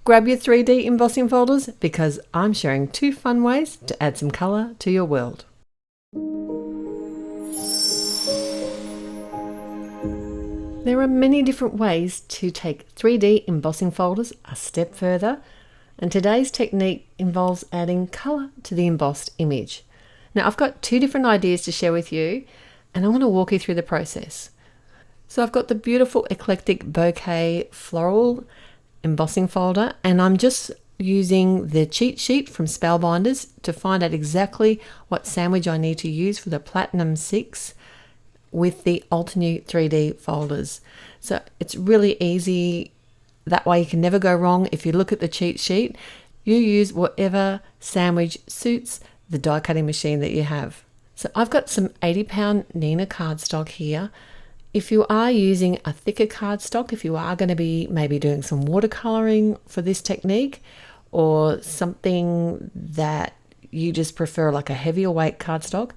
Grab your 3D embossing folders because I'm sharing 2 fun ways to add some colour to your world. There are many different ways to take 3D embossing folders a step further, and today's technique involves adding colour to the embossed image. Now I've got 2 different ideas to share with you, and I want to walk you through the process. So I've got the beautiful Eclectic Bouquet floral embossing folder, and I'm just using the cheat sheet from Spellbinders to find out exactly what sandwich I need to use for the Platinum 6 with the Altenew 3D folders. So it's really easy. That way you can never go wrong. If you look at the cheat sheet, you use whatever sandwich suits the die cutting machine that you have. So I've got some 80-pound Nina cardstock here. If you are using a thicker cardstock, if you are going to be maybe doing some watercoloring for this technique, or something that you just prefer like a heavier weight cardstock,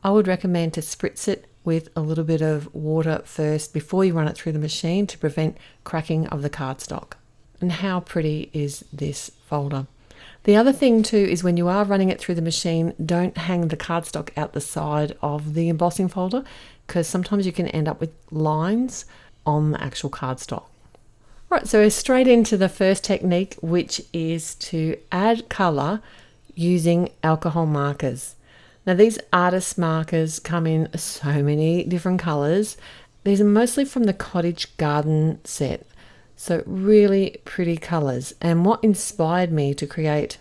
I would recommend to spritz it with a little bit of water first before you run it through the machine to prevent cracking of the cardstock. And how pretty is this folder? The other thing too is when you are running it through the machine, don't hang the cardstock out the side of the embossing folder, because sometimes you can end up with lines on the actual cardstock. Right, so we're straight into the first technique, which is to add colour using alcohol markers. Now these artist markers come in so many different colours. These are mostly from the Cottage Garden set. So really pretty colours. And what inspired me to create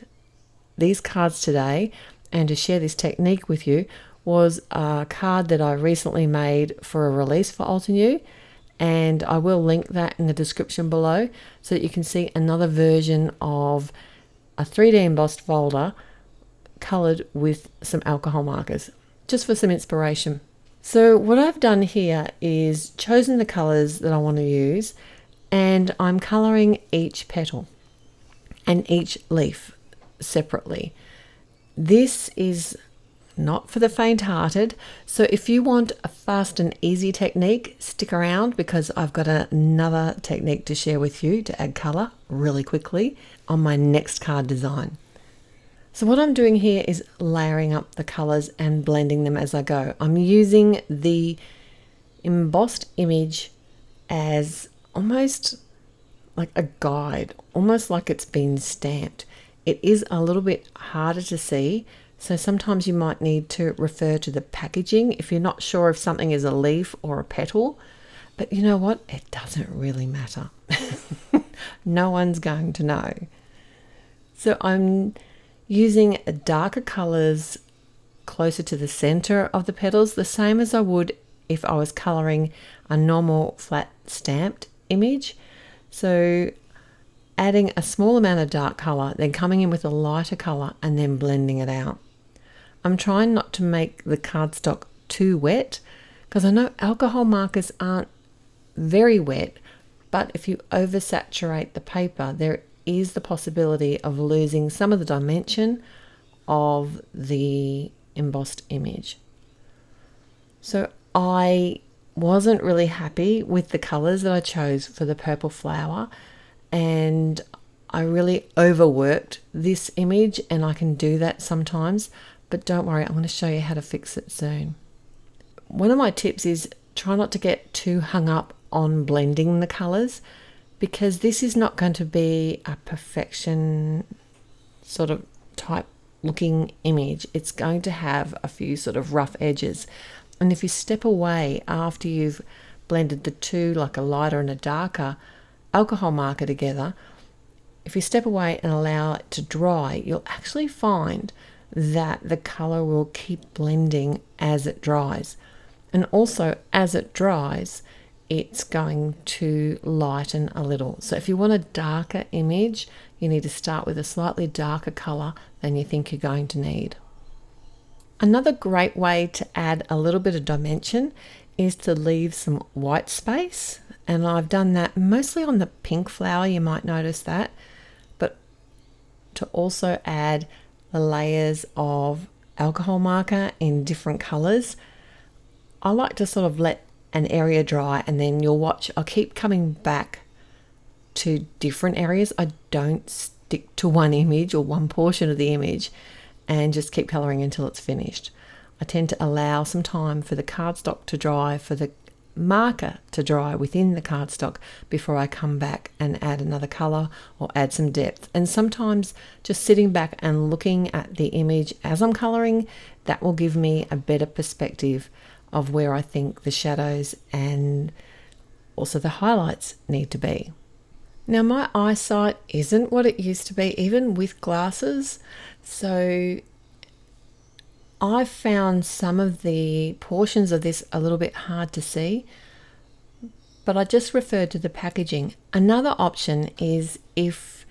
these cards today and to share this technique with you was a card that I recently made for a release for Altenew. And I will link that in the description below so that you can see another version of a 3D embossed folder coloured with some alcohol markers, just for some inspiration. So what I've done here is chosen the colours that I want to use, and I'm colouring each petal and each leaf separately. This is not for the faint-hearted, so if you want a fast and easy technique, stick around because I've got another technique to share with you to add colour really quickly on my next card design. So what I'm doing here is layering up the colours and blending them as I go. I'm using the embossed image as almost like a guide, almost like it's been stamped. It is a little bit harder to see, so sometimes you might need to refer to the packaging if you're not sure if something is a leaf or a petal. But you know what? It doesn't really matter. No one's going to know. So I'm using darker colours closer to the centre of the petals, the same as I would if I was colouring a normal flat stamped image. So adding a small amount of dark colour, then coming in with a lighter colour and then blending it out. I'm trying not to make the cardstock too wet because I know alcohol markers aren't very wet, but if you oversaturate the paper, there is the possibility of losing some of the dimension of the embossed image. So I wasn't really happy with the colours that I chose for the purple flower, and I really overworked this image, and I can do that sometimes, but don't worry, I'm going to show you how to fix it soon. One of my tips is try not to get too hung up on blending the colours, because this is not going to be a perfection sort of type looking image. It's going to have a few sort of rough edges. And if you step away after you've blended the two, like a lighter and a darker alcohol marker together, if you step away and allow it to dry, you'll actually find that the colour will keep blending as it dries. And also as it dries, it's going to lighten a little. So if you want a darker image, you need to start with a slightly darker colour than you think you're going to need. Another great way to add a little bit of dimension is to leave some white space, and I've done that mostly on the pink flower, you might notice that, but to also add the layers of alcohol marker in different colours. I like to sort of let an area dry, and then you'll watch, I'll keep coming back to different areas. I don't stick to one image or one portion of the image and just keep colouring until it's finished. I tend to allow some time for the cardstock to dry, for the marker to dry within the cardstock before I come back and add another colour or add some depth. And sometimes just sitting back and looking at the image as I'm colouring, that will give me a better perspective of where I think the shadows and also the highlights need to be. Now, my eyesight isn't what it used to be, even with glasses, so I've found some of the portions of this a little bit hard to see, but I just referred to the packaging. Another option is, if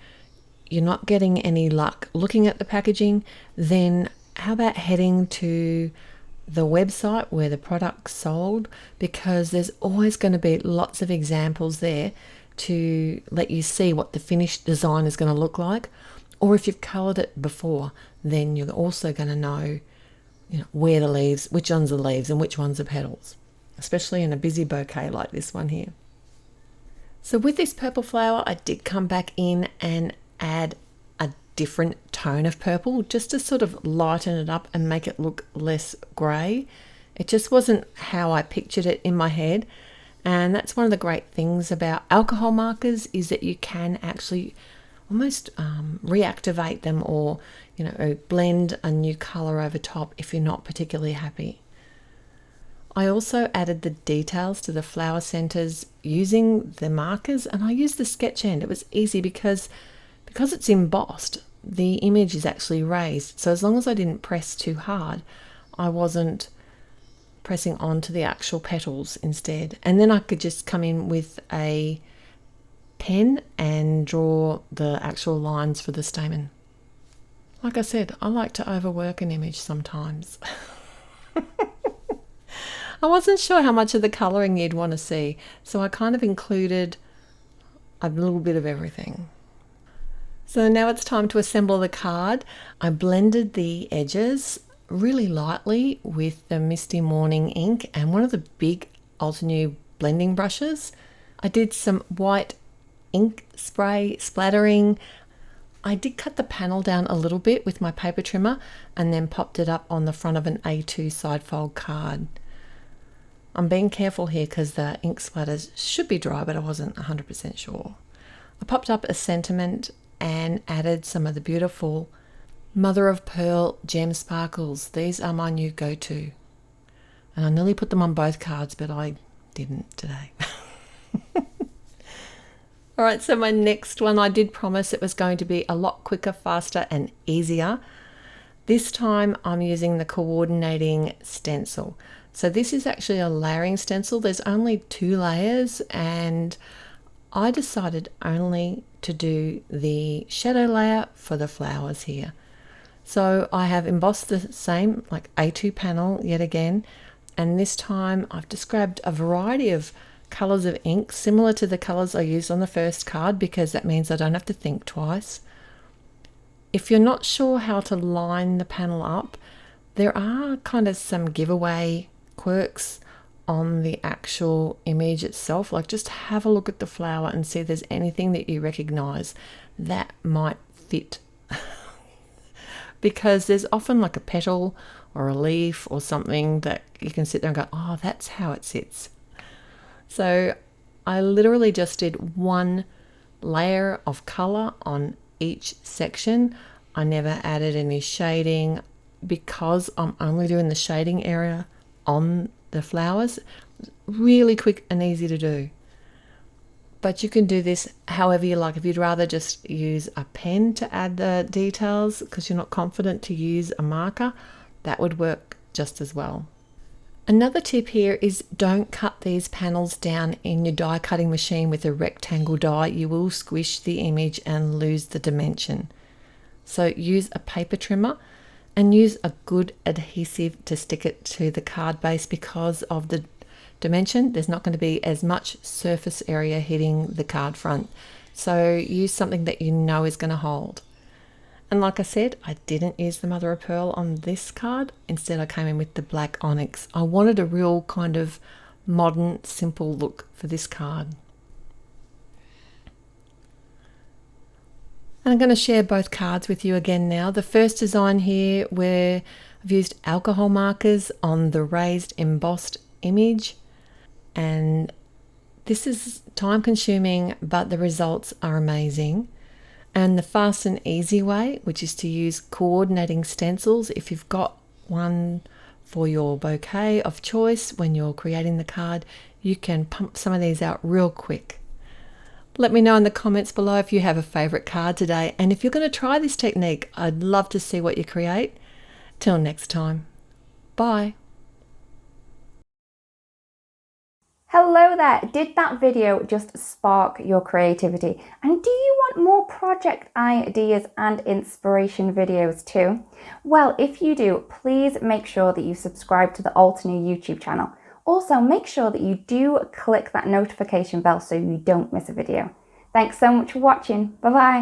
you're not getting any luck looking at the packaging, then how about heading to the website where the product's sold, because there's always going to be lots of examples there to let you see what the finished design is going to look like. Or if you've coloured it before, then you're also going to know, where the leaves, which ones are leaves and which ones are petals, especially in a busy bouquet like this one here. So with this purple flower, I did come back in and add a different tone of purple just to sort of lighten it up and make it look less grey. It just wasn't how I pictured it in my head. And that's one of the great things about alcohol markers, is that you can actually almost reactivate them, or blend a new color over top if you're not particularly happy. I also added the details to the flower centers using the markers, and I used the sketch end. It was easy because it's embossed, the image is actually raised, so as long as I didn't press too hard, I wasn't pressing onto the actual petals instead. And then I could just come in with a pen and draw the actual lines for the stamen. Like I said, I like to overwork an image sometimes. I wasn't sure how much of the colouring you'd want to see, so I kind of included a little bit of everything. So now it's time to assemble the card. I blended the edges really lightly with the Misty Morning ink and one of the big Altenew blending brushes. I did some white ink spray splattering. I did cut the panel down a little bit with my paper trimmer and then popped it up on the front of an A2 side fold card. I'm being careful here because the ink splatters should be dry, but I wasn't 100% sure. I popped up a sentiment and added some of the beautiful mother of pearl gem sparkles. These are my new go-to. And I nearly put them on both cards, but I didn't today. All right, so my next one, I did promise it was going to be a lot quicker, faster, and easier. This time I'm using the coordinating stencil. So this is actually a layering stencil. There's only 2 layers, and I decided only to do the shadow layer for the flowers here. So I have embossed the same like A2 panel yet again, and this time I've just grabbed a variety of colours of ink similar to the colours I used on the first card, because that means I don't have to think twice. If you're not sure how to line the panel up, there are kind of some giveaway quirks on the actual image itself. Like, just have a look at the flower and see if there's anything that you recognize that might fit. Because there's often like a petal or a leaf or something that you can sit there and go, oh, that's how it sits. So I literally just did 1 layer of color on each section. I never added any shading because I'm only doing the shading area on the flowers. Really quick and easy to do. But you can do this however you like. If you'd rather just use a pen to add the details because you're not confident to use a marker, that would work just as well. Another tip here is don't cut these panels down in your die cutting machine with a rectangle die. You will squish the image and lose the dimension. So use a paper trimmer and use a good adhesive to stick it to the card base. Because of the dimension, there's not going to be as much surface area hitting the card front. So use something that you know is going to hold. And like I said, I didn't use the mother of pearl on this card. Instead, I came in with the black onyx. I wanted a real kind of modern, simple look for this card. And I'm going to share both cards with you again now. The first design here where I've used alcohol markers on the raised embossed image, and this is time consuming, but the results are amazing. And the fast and easy way, which is to use coordinating stencils. If you've got one for your bouquet of choice when you're creating the card, you can pump some of these out real quick. Let me know in the comments below if you have a favourite card today, and if you're going to try this technique, I'd love to see what you create. Till next time, bye. Hello there! Did that video just spark your creativity? And do you want more project ideas and inspiration videos too? Well, if you do, please make sure that you subscribe to the Altenew YouTube channel. Also, make sure that you do click that notification bell so you don't miss a video. Thanks so much for watching. Bye bye!